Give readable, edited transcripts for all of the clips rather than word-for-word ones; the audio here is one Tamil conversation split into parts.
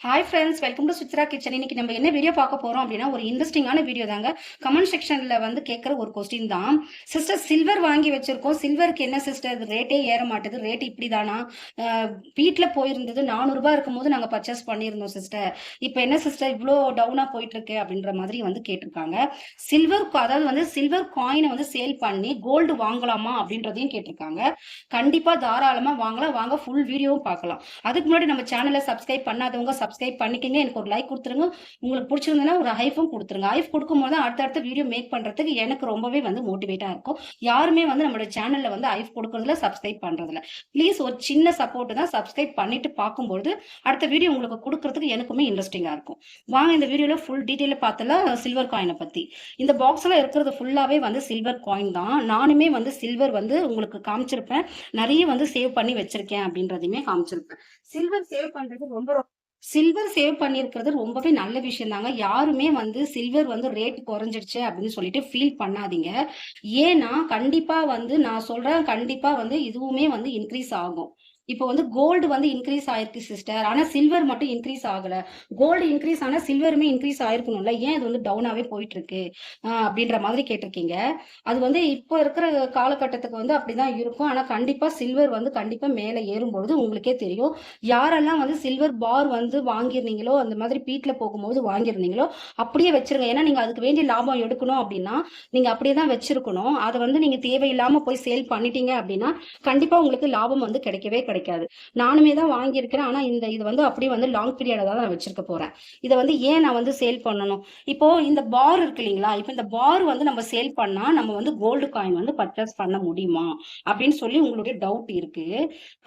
Hi friends, welcome to Suthra kitchen. இன்னைக்கு நம்ம என்ன வீடியோ பார்க்க போறோம் அப்படின்னா, ஒரு இன்ட்ரெஸ்டிங்கான வீடியோ தாங்க. கமெண்ட் செக்ஷன்ல வந்து கேட்குற ஒரு கொஸ்டின் தான். சிஸ்டர், சில்வர் வாங்கி வச்சிருக்கோம். சில்வருக்கு என்ன சிஸ்டர், ரேட்டே ஏற மாட்டேது, ரேட் இப்படிதானா? வீட்டில் போயிருந்தது ரூ. 400 இருக்கும்போது நாங்கள் பர்ச்சேஸ் பண்ணியிருந்தோம் சிஸ்டர். இப்போ என்ன சிஸ்டர் இவ்வளோ டவுனாக போயிட்டு இருக்கு அப்படின்ற மாதிரி வந்து கேட்டிருக்காங்க. சில்வர், அதாவது வந்து சில்வர் காயினை வந்து சேல் பண்ணி கோல்டு வாங்கலாமா அப்படின்றதையும் கேட்டிருக்காங்க. கண்டிப்பா தாராளமா வாங்கலாம். வாங்க ஃபுல் வீடியோவும் பார்க்கலாம். அதுக்கு முன்னாடி நம்ம சேனலை சப்ஸ்கிரைப் பண்ணாதவங்க சப்ஸ்கிரைப் பண்ணிக்கங்க. எனக்கு ஒரு லைக் கொடுத்துருங்க. உங்களுக்கு பிடிச்சிருந்ததுன்னா ஒரு ஹைஃபும் கொடுத்துருங்க. ஹைஃப் கொடுக்கும்போது தான் அடுத்தடுத்த வீடியோ மேக் பண்றதுக்கு எனக்கு ரொம்பவே வந்து மோட்டிவேட்டா இருக்கும். யாருமே வந்து நம்மளோட சேனல்ல வந்து ஹைஃப் கொடுக்கறதுல சப்ஸ்கிரைப் பண்றதுல ப்ளீஸ் ஒரு சின்ன சப்போர்ட் தான். சப்ஸ்கிரைப் பண்ணிட்டு பார்க்கும்போது அடுத்த வீடியோ உங்களுக்கு கொடுக்கறதுக்கு எனக்குமே இன்ட்ரெஸ்டிங்கா இருக்கும். வாங்க இந்த வீடியோல ஃபுல் டீடைல பார்த்தலாம். சில்வர் காயினை பத்தி இந்த பாக்ஸ்ல இருக்கிறது ஃபுல்லாவே வந்து சில்வர் காயின் தான். நானுமே வந்து சில்வர் வந்து உங்களுக்கு காமிச்சிருப்பேன். நிறைய வந்து சேவ் பண்ணி வச்சிருக்கேன் அப்படின்றதையுமே காமிச்சிருப்பேன். சில்வர் சேவ் பண்றது சில்வர் சேவ் பண்ணியிருக்கிறது ரொம்பவே நல்ல விஷயம் தாங்க. யாருமே வந்து சில்வர் வந்து ரேட் குறைஞ்சிடுச்சு அப்படின்னு சொல்லிட்டு ஃபீல் பண்ணாதீங்க. ஏன்னா கண்டிப்பா வந்து நான் சொல்றேன், கண்டிப்பா வந்து இதுவுமே வந்து இன்க்ரீஸ் ஆகும். இப்போ வந்து கோல்டு வந்து இன்க்ரீஸ் ஆயிருக்கு சிஸ்டர். ஆனா சில்வர் மட்டும் இன்க்ரீஸ் ஆகல. கோல்டு இன்க்ரீஸ் ஆனா சில்வருமே இன்க்ரீஸ் ஆயிருக்கணும்ல. ஏன் இது வந்து டவுனாவே போயிட்டு இருக்கு அப்படின்ற மாதிரி கேட்டிருக்கீங்க. அது வந்து இப்போ இருக்கிற காலகட்டத்துக்கு வந்து அப்படிதான் இருக்கும். ஆனா கண்டிப்பா சில்வர் வந்து கண்டிப்பா மேல ஏறும்பொழுது உங்களுக்கே தெரியும். யாரெல்லாம் வந்து சில்வர் பார் வந்து வாங்கியிருந்தீங்களோ, அந்த மாதிரி பீக்ல போகும்போது வாங்கியிருந்தீங்களோ, அப்படியே வச்சிருங்க. ஏன்னா நீங்க அதுக்கு வேண்டிய லாபம் எடுக்கணும் அப்படின்னா, நீங்க அப்படியே தான் வச்சிருக்கணும். அதை வந்து நீங்க தேவையில்லாம போய் சேல் பண்ணிட்டீங்க அப்படின்னா, கண்டிப்பா உங்களுக்கு லாபம் வந்து கிடைக்கவே கிடைக்காது. நானுமே தான் வாங்கியிருக்கிறேன். ஆனா இது வந்து அப்படியே வந்து லாங் பீரியடா தான் நான் வச்சிருக்க போறேன். இதை வந்து ஏன் நான் வந்து சேல் பண்ணணும்? இப்போ இந்த பார் இருக்கு இல்லைங்களா? இப்போ இந்த பார் வந்து நம்ம சேல் பண்ணா நம்ம வந்து கோல்டு காயின் வந்து பர்ச்சேஸ் பண்ண முடியுமா அப்படின்னு சொல்லி உங்களுடைய டவுட் இருக்கு.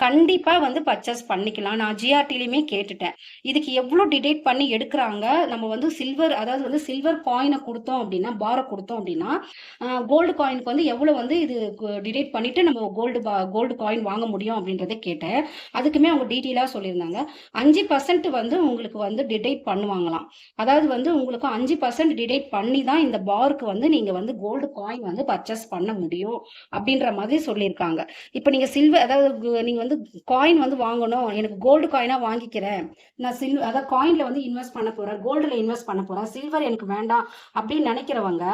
கண்டிப்பா வந்து பர்ச்சேஸ் பண்ணிக்கலாம். நான் ஜிஆர்டிலயுமே கேட்டுட்டேன். இதுக்கு எவ்வளவு டிடெக்ட் பண்ணி எடுக்கிறாங்க? நம்ம வந்து சில்வர், அதாவது வந்து சில்வர் காயினை கொடுத்தோம் அப்படின்னா, பார கொடுத்தோம் அப்படின்னா, கோல்டு காயினுக்கு வந்து எவ்வளவு வந்து இது டிடெக்ட் பண்ணிட்டு நம்ம கோல்டு காயின் வாங்க முடியும் அப்படின்றத கேட்டேன். அதுக்குமே அவங்க டீட்டெயிலா சொல்லியிருந்தாங்க. 5% வந்து உங்களுக்கு வந்து டிடெக்ட் பண்ணுவாங்களாம். அதாவது வந்து உங்களுக்கு 5% டிடெக்ட் பண்ணி தான் இந்த பாருக்கு வந்து நீங்க வந்து கோல்டு காயின் வந்து பர்ச்சேஸ் பண்ண முடியும் அப்படின்ற மாதிரி சொல்லியிருக்காங்க. இப்ப நீங்க சில்வர், அதாவது நீங்க வந்து காயின் வந்து வாங்கணும், எனக்கு கோல்டு காயினா வாங்கிக்கிறேன், நான் அதாவது காயின்ல வந்து இன்வெஸ்ட் பண்ண போறேன், கோல்டுல இன்வெஸ்ட் பண்ண போறேன், சில்வர் எனக்கு வேண்டாம் அப்படின்னு நினைக்கிறவங்க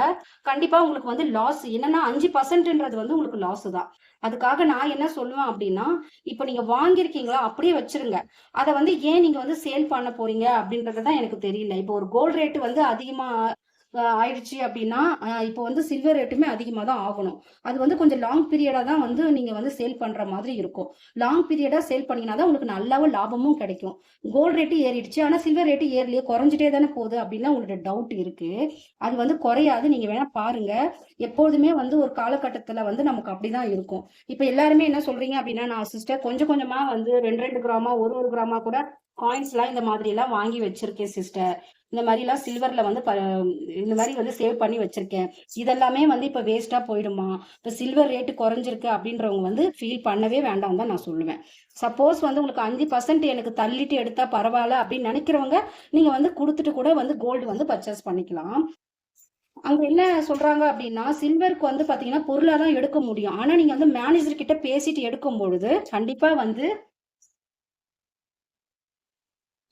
கண்டிப்பா உங்களுக்கு வந்து லாஸ். என்னன்னா 5%ன்றது வந்து உங்களுக்கு லாஸ் தான். அதுக்காக நான் என்ன சொல்லுவேன் அப்படின்னா, இப்ப நீங்க வாங்கியிருக்கீங்களா அப்படியே வச்சிருங்க. அதை வந்து ஏன் நீங்க வந்து சேல் பண்ண போறீங்க அப்படின்றது தான் எனக்கு தெரியல. இப்போ ஒரு கோல்டு ரேட் வந்து அதிகமா ஆயிடுச்சு அப்படின்னா, இப்போ வந்து சில்வர் ரேட்டுமே அதிகமா தான் ஆகணும். அது வந்து கொஞ்சம் லாங் பீரியடா தான் வந்து நீங்க வந்து சேல் பண்ற மாதிரி இருக்கும். லாங் பீரியடா சேல் பண்ணீங்கன்னா தான் உங்களுக்கு நல்லாவும் லாபமும் கிடைக்கும். கோல்டு ரேட்டு ஏறிடுச்சு, ஆனா சில்வர் ரேட்டு ஏறலையே, குறைஞ்சிட்டே தானே போகுது அப்படின்னா உங்களோட டவுட் இருக்கு. அது வந்து குறையாது. நீங்க வேணா பாருங்க. எப்போதுமே வந்து ஒரு காலகட்டத்துல வந்து நமக்கு அப்படிதான் இருக்கும். இப்ப எல்லாருமே என்ன சொல்றீங்க அப்படின்னா, நான் சிஸ்டர் கொஞ்சம் கொஞ்சமா வந்து 2 கிராமா, ஒரு கிராமா கூட காயின்ஸ் எல்லாம் இந்த மாதிரி எல்லாம் வாங்கி வச்சிருக்கேன் சிஸ்டர். இந்த மாதிரி எல்லாம் சில்வர்ல வந்து இந்த மாதிரி வந்து சேவ் பண்ணி வச்சிருக்கேன். இதெல்லாமே வந்து இப்ப வேஸ்டா போயிடுமா? இப்ப சில்வர் ரேட்டு குறைஞ்சிருக்கு அப்படின்றவங்க வந்து ஃபீல் பண்ணவே வேண்டாம் தான் நான் சொல்லுவேன். சப்போஸ் வந்து உங்களுக்கு 5% எனக்கு தள்ளிட்டு எடுத்தா பரவாயில்ல அப்படின்னு நினைக்கிறவங்க, நீங்க வந்து கொடுத்துட்டு கூட வந்து கோல்டு வந்து பர்ச்சேஸ் பண்ணிக்கலாம். அங்க என்ன சொல்றாங்க அப்படின்னா, சில்வருக்கு வந்து பாத்தீங்கன்னா பொருளா தான் எடுக்க முடியும். ஆனா நீங்க வந்து மேனேஜர் கிட்ட பேசிட்டு எடுக்கும் பொழுது கண்டிப்பா வந்து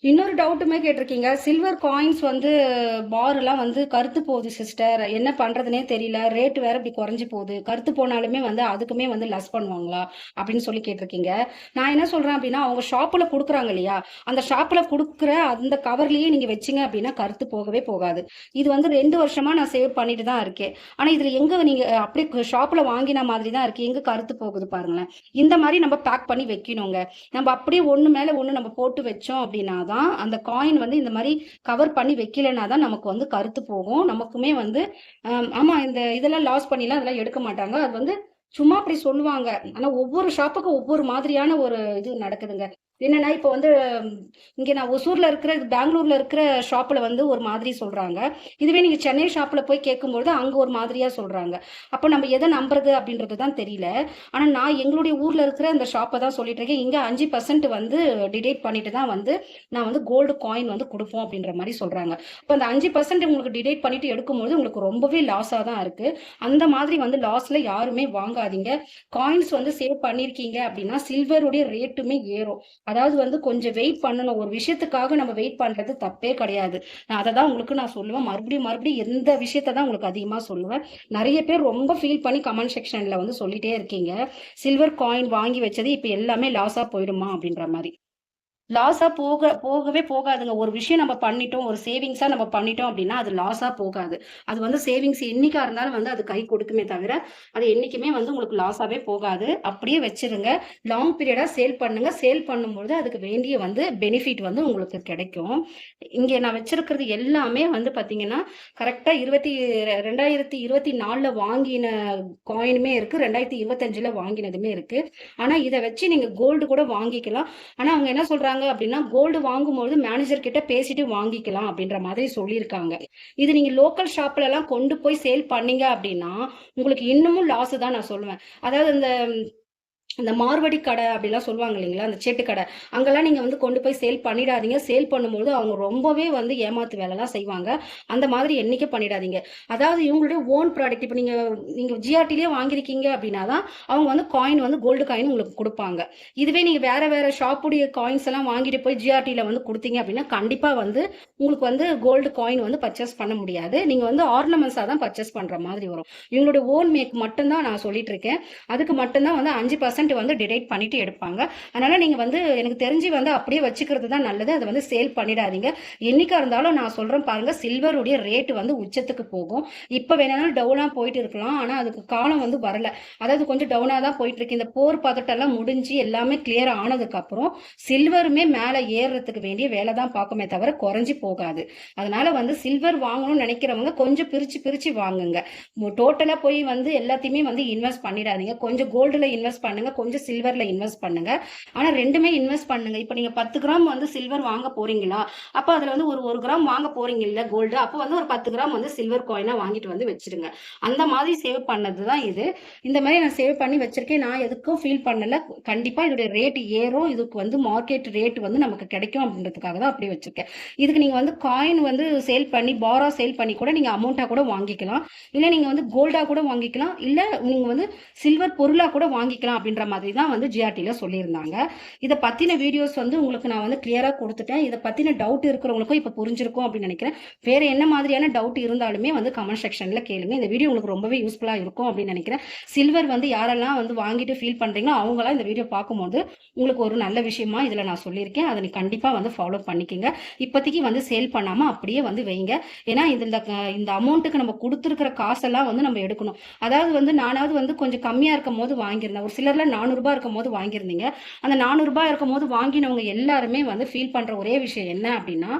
இன்னொரு டவுட்டுமே கேட்டிருக்கீங்க. சில்வர் காயின்ஸ் வந்து பார் எல்லாம் வந்து கருத்து போகுது சிஸ்டர். என்ன பண்றதுன்னே தெரியல. ரேட் வேற இப்படி குறைஞ்சு போகுது. கருத்து போனாலுமே வந்து அதுக்குமே வந்து லெஸ் பண்ணுவாங்களா அப்படின்னு சொல்லி கேட்டிருக்கீங்க. நான் என்ன சொல்றேன் அப்படின்னா, அவங்க ஷாப்புல கொடுக்குறாங்க இல்லையா? அந்த ஷாப்புல கொடுக்குற அந்த கவர்லயே நீங்க வச்சீங்க அப்படின்னா கருத்து போகவே போகாது. இது வந்து 2 வருஷமா நான் சேவ் பண்ணிட்டு தான் இருக்கேன். ஆனா இதுல எங்க நீங்க அப்படியே ஷாப்புல வாங்கின மாதிரி தான் இருக்கு. எங்க கருத்து போகுது பாருங்களேன். இந்த மாதிரி நம்ம பேக் பண்ணி வைக்கணுங்க. நம்ம அப்படியே ஒண்ணு மேல ஒண்ணு நம்ம போட்டு வச்சோம் அப்படின்னா தான் அந்த காயின் வந்து இந்த மாதிரி கவர் பண்ணி வைக்கலனா தான் நமக்கு வந்து கருத்து போகும். நமக்குமே வந்து ஆமா, இந்த இதெல்லாம் லாஸ் பண்ணிலாம் அதெல்லாம் எடுக்க மாட்டாங்க. அது வந்து சும்மா அப்படி சொல்லுவாங்க. ஆனா ஒவ்வொரு ஷாப்புக்கும் ஒவ்வொரு மாதிரியான ஒரு இது நடக்குதுங்க. என்னன்னா இப்ப வந்து இங்க நான் ஒசூர்ல இருக்கிற, பெங்களூர்ல இருக்கிற ஷாப்ல வந்து ஒரு மாதிரி சொல்றாங்க. இதுவே நீங்க சென்னை ஷாப்ல போய் கேட்கும்பொழுது அங்க ஒரு மாதிரியா சொல்றாங்க. அப்ப நம்ம எதை நம்புறது அப்படின்றது தான் தெரியல. ஆனா நான் எங்களுடைய ஊர்ல இருக்கிற அந்த ஷாப்பை தான் சொல்லிட்டு இருக்கேன். இங்க 5% வந்து டிடெக்ட் பண்ணிட்டு தான் வந்து நான் வந்து கோல்டு காயின் வந்து கொடுப்போம் அப்படின்ற மாதிரி சொல்றாங்க. இப்போ அந்த 5% உங்களுக்கு டிடெக்ட் பண்ணிட்டு எடுக்கும்போது உங்களுக்கு ரொம்பவே லாஸா தான் இருக்கு. அந்த மாதிரி வந்து லாஸ்ல யாருமே வாங்காதீங்க. போகாதீங்க. காயின்ஸ் வந்து சேவ் பண்ணியிருக்கீங்க அப்படின்னா சில்வருடைய ரேட்டுமே ஏறும். அதாவது வந்து கொஞ்சம் வெயிட் பண்ணணும். ஒரு விஷயத்துக்காக நம்ம வெயிட் பண்றது தப்பே கிடையாது. நான் அதை தான் உங்களுக்கு நான் சொல்லுவேன். மறுபடியும் மறுபடியும் எந்த விஷயத்த தான் உங்களுக்கு அதிகமாக சொல்லுவேன். நிறைய பேர் ரொம்ப ஃபீல் பண்ணி கமெண்ட் செக்ஷன்ல வந்து சொல்லிட்டே இருக்கீங்க. சில்வர் காயின் வாங்கி வச்சது இப்போ எல்லாமே லாஸா போயிடுமா அப்படின்ற மாதிரி. லாஸா போகவே போகாதுங்க. ஒரு விஷயம் நம்ம பண்ணிட்டோம், ஒரு சேவிங்ஸா நம்ம பண்ணிட்டோம் அப்படின்னா, அது லாஸா போகாது. அது வந்து சேவிங்ஸ் என்னைக்கா இருந்தாலும் வந்து அது கை கொடுக்குமே தவிர, அது என்னைக்குமே வந்து உங்களுக்கு லாஸாவே போகாது. அப்படியே வச்சிருங்க. லாங் பீரியடா சேல் பண்ணுங்க. சேல் பண்ணும்பொழுது அதுக்கு வேண்டிய வந்து பெனிஃபிட் வந்து உங்களுக்கு கிடைக்கும். இங்க நான் வச்சிருக்கிறது எல்லாமே வந்து பார்த்தீங்கன்னா, கரெக்ட்டா 2024ல வாங்கின காயினுமே இருக்கு. 2025ல வாங்கினதுமே இருக்கு. ஆனா இத வச்சு நீங்க கோல்டு கூட வாங்கிக்கலாம். ஆனா அவங்க என்ன சொல்றாங்க அப்படின்னா கோல்டு வாங்கும்போது மேனேஜர் கிட்ட பேசிட்டு வாங்கிக்கலாம் அப்படின்ற மாதிரி சொல்லியிருக்காங்க. இது நீங்க லோக்கல் ஷாப்ல எல்லாம் கொண்டு போய் சேல் பண்ணீங்க அப்படின்னா உங்களுக்கு இன்னமும் லாஸ் தான் நான் சொல்லுவேன். அதாவது இந்த மார்வடி கடை அப்படிலாம் சொல்லுவாங்க இல்லைங்களா, அந்த செட்டு கடை, அங்கெல்லாம் நீங்க வந்து கொண்டு போய் சேல் பண்ணிடாதீங்க. சேல் பண்ணும்போது அவங்க ரொம்பவே வந்து ஏமாத்து வேலைலாம் செய்வாங்க. அந்த மாதிரி என்னைக்கு பண்ணிடாதீங்க. அதாவது இவங்களுடைய ஓன் ப்ராடக்ட். இப்போ நீங்க நீங்க ஜிஆர்டிலேயே வாங்கியிருக்கீங்க அப்படின்னா தான் அவங்க வந்து காயின் வந்து கோல்டு காயின் உங்களுக்கு கொடுப்பாங்க. இதுவே நீங்க வேற வேற ஷாப்புடைய காயின்ஸ் எல்லாம் வாங்கிட்டு போய் ஜிஆர்டியில் வந்து கொடுத்தீங்க அப்படின்னா கண்டிப்பா வந்து உங்களுக்கு வந்து கோல்டு காயின் வந்து பர்ச்சேஸ் பண்ண முடியாது. நீங்க வந்து ஆர்னமெண்ட்ஸாக தான் பர்ச்சேஸ் பண்ற மாதிரி வரும். இவங்களுடைய ஓன் மேக் மட்டும்தான் நான் சொல்லிட்டு இருக்கேன். அதுக்கு மட்டும்தான் வந்து 5% வந்து டிடெக்ட் பண்ணிட்டு எடுப்பாங்க. அதனால நீங்க வந்து எனக்கு தெரிஞ்சு வந்து அப்படியே வச்சுக்கிறது தான் நல்லது. அதை வந்து சேல் பண்ணிடாதீங்க. என்னைக்கா இருந்தாலும் நான் சொல்றேன் பாருங்க, சில்வருடைய ரேட் வந்து உச்சத்துக்கு போகும். இப்ப வேணாலும் டவுனா போயிட்டு இருக்கலாம். ஆனா அதுக்கு காலம் வந்து வரல. அதாவது கொஞ்சம் டவுனா தான் போயிட்டு இருக்கு. இந்த போர் பதட்டம் எல்லாம் முடிஞ்சு எல்லாமே கிளியர் ஆனதுக்கு அப்புறம் சில்வருமே மேல ஏறுறதுக்கு வேண்டிய வேலை தான் பார்க்குமே தவிர குறைஞ்சி போகாது. அதனால வந்து சில்வர் வாங்கணும்னு நினைக்கிறவங்க கொஞ்சம் பிரிச்சு பிரிச்சு வாங்குங்க. டோட்டலா போய் வந்து எல்லாத்தையுமே வந்து இன்வெஸ்ட் பண்ணிடாதீங்க. கொஞ்சம் கோல்டுல இன்வெஸ்ட் பண்ணுங்க, கொஞ்சம் சில்வர்ல இன்வெஸ்ட் பண்ணுங்க. ஆனா ரெண்டுமே இன்வெஸ்ட் பண்ணுங்க. இப்போ நீங்க 10 கிராம் வந்து சில்வர் வாங்க போறீங்களா, அப்ப அதுல வந்து ஒரு கிராம் வாங்க போறீங்க இல்ல கோல்டு, அப்போ வந்து ஒரு 10 கிராம் வந்து சில்வர் காயினா வாங்கிட்டு வந்து வச்சிருங்க. அந்த மாதிரி சேவ் பண்ணதுதான் இது. இந்த மாதிரி நான் சேவ் பண்ணி வச்சிருக்கேன். நான் எதுக்கும் ஃபீல் பண்ணல. கண்டிப்பா இதோட ரேட் ஏறும். இதுக்கு வந்து மார்க்கெட் ரேட் வந்து நமக்கு கிடைக்கும் அப்படின்றதுக்காக தான் அப்படி வச்சிருக்கேன். இதுக்கு நீங்க வந்து காயின் வந்து சேல் பண்ணி பாரா சேல் பண்ணி கூட நீங்க அமௌண்ட்டா கூட வாங்கிக்கலாம். இல்ல நீங்க வந்து கோல்டா கூட வாங்கிக்கலாம். இல்ல நீங்க வந்து சில்வர் பொருளா கூட வாங்கிக்கலாம் அப்படின்ற மாதிரி தான் வந்து ஜிஆர்டில சொல்லியிருந்தாங்க. இதை பத்தின வீடியோஸ் வந்து உங்களுக்கு நான் வந்து கிளியரா கொடுத்துட்டேன். இதை பத்தின டவுட் இருக்கிறவங்களுக்கும் இப்போ புரிஞ்சிருக்கும் அப்படின்னு நினைக்கிறேன். வேற என்ன மாதிரியான டவுட் இருந்தாலுமே வந்து கமெண்ட் செக்ஷன்ல கேளுங்க. இந்த வீடியோ உங்களுக்கு ரொம்பவே யூஸ்ஃபுல்லா இருக்கும் அப்படின்னு நினைக்கிறேன். சில்வர் வந்து யாரெல்லாம் வந்து வாங்கிட்டு ஃபீல் பண்றீங்களோ அவங்களாம் இந்த வீடியோ பார்க்கும்போது உங்களுக்கு ஒரு நல்ல விஷயமா இதுல நான் சொல்லியிருக்கேன். அதை நீ கண்டிப்பா வந்து ஃபாலோ பண்ணிக்கங்க. இப்போதைக்கு வந்து சேல் பண்ணாம அப்படியே வந்து வைங்க. ஏன்னா இந்த அமௌண்ட்டுக்கு நம்ம கொடுத்துருக்கிற காசெல்லாம் வந்து நம்ம எடுக்கணும். அதாவது வந்து நானாவது வந்து கொஞ்சம் கம்மியா இருக்கும் போது வாங்கியிருந்தேன். ஒரு சிலர்ல 400 ரூபாய் இருக்கும் போது வாங்கியிருந்தீங்க. அந்த 400 ரூபாய் இருக்கும் போது வாங்கினவங்க எல்லாருமே வந்து ஃபீல் பண்ற ஒரே விஷயம் என்ன அப்படின்னா,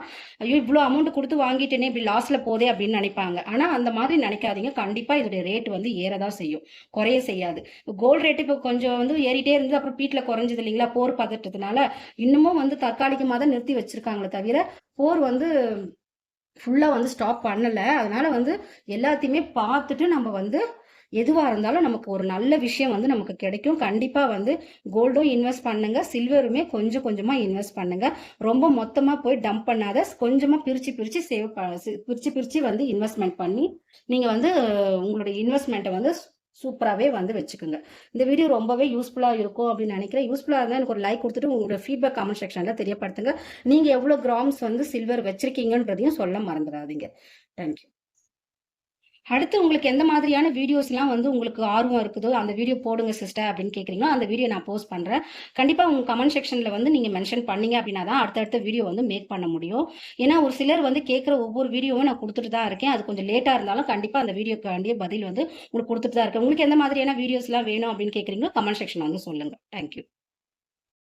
ஐயோ இவ்வளோ அமௌண்ட் கொடுத்து வாங்கிட்டேனே இப்படி லாஸ்ல போதே அப்படின்னு நினைப்பாங்க. ஆனா அந்த மாதிரி நினைக்காதீங்க. கண்டிப்பா இதோட ரேட் வந்து ஏறதான் செய்யும், குறைய செய்யாது. கோல்டு ரேட் இப்போ கொஞ்சம் வந்து ஏறிட்டே இருந்து அப்புறம் பீட்ல குறைஞ்சது இல்லைங்களா போர் பதட்டத்தினால. இன்னமும் வந்து தற்காலிகமாக தான் நிறுத்தி வச்சிருக்காங்களே தவிர போர் வந்து ஃபுல்லா வந்து ஸ்டாப் பண்ணல. அதனால வந்து எல்லாத்தையுமே பார்த்துட்டு நம்ம வந்து எதுவா இருந்தாலும் நமக்கு ஒரு நல்ல விஷயம் வந்து நமக்கு கிடைக்கும். கண்டிப்பா வந்து கோல்டும் இன்வெஸ்ட் பண்ணுங்க, சில்வருமே கொஞ்சம் கொஞ்சமா இன்வெஸ்ட் பண்ணுங்க. ரொம்ப மொத்தமா போய் டம்ப் பண்ணாத, கொஞ்சமா பிரிச்சு பிரிச்சு பிரிச்சு பிரிச்சு வந்து இன்வெஸ்ட்மெண்ட் பண்ணி நீங்க வந்து உங்களுடைய இன்வெஸ்ட்மெண்ட்டை வந்து சூப்பராகவே வந்து வச்சுக்கோங்க. இந்த வீடியோ ரொம்பவே யூஸ்ஃபுல்லாக இருக்கும் அப்படின்னு நினைக்கிறேன். யூஸ்ஃபுல்லாக இருந்தால் எனக்கு ஒரு லைக் கொடுத்துட்டு உங்களோட ஃபீட்பேக் கமெண்ட் செக்ஷனில் தெரியப்படுத்துங்க. நீங்கள் எவ்வளோ கிராம்ஸ் வந்து சில்வர் வச்சிருக்கீங்கன்றதையும் சொல்ல மறந்துடாதீங்க. தேங்க்யூ. அடுத்து உங்களுக்கு எந்த மாதிரியான வீடியோஸ்லாம் வந்து உங்களுக்கு ஆர்வம் இருக்குதோ அந்த வீடியோ போடுங்க சிஸ்டர் அப்படின்னு கேட்குறீங்களோ அந்த வீடியோ நான் போஸ்ட் பண்ணுறேன். கண்டிப்பாக உங்கள் கமெண்ட் செக்ஷனில் வந்து நீங்கள் மென்ஷன் பண்ணீங்க அப்படின்னா தான் அடுத்தடுத்த வீடியோ வந்து மேக் பண்ண முடியும். ஏன்னா ஒரு சிலர் வந்து கேட்குற ஒவ்வொரு வீடியோவும் நான் கொடுத்துட்டு தான் இருக்கேன். அது கொஞ்சம் லேட்டாக இருந்தாலும் கண்டிப்பாக அந்த வீடியோக்கு வேண்டிய பதில் வந்து உங்களுக்கு கொடுத்துட்டு தான் இருக்கேன். உங்களுக்கு எந்த மாதிரியான வீடியோஸ்லாம் வேணும் அப்படின்னு கேட்குறீங்களோ கமெண்ட் செக்ஷன் வந்து சொல்லுங்கள். தேங்க்யூ.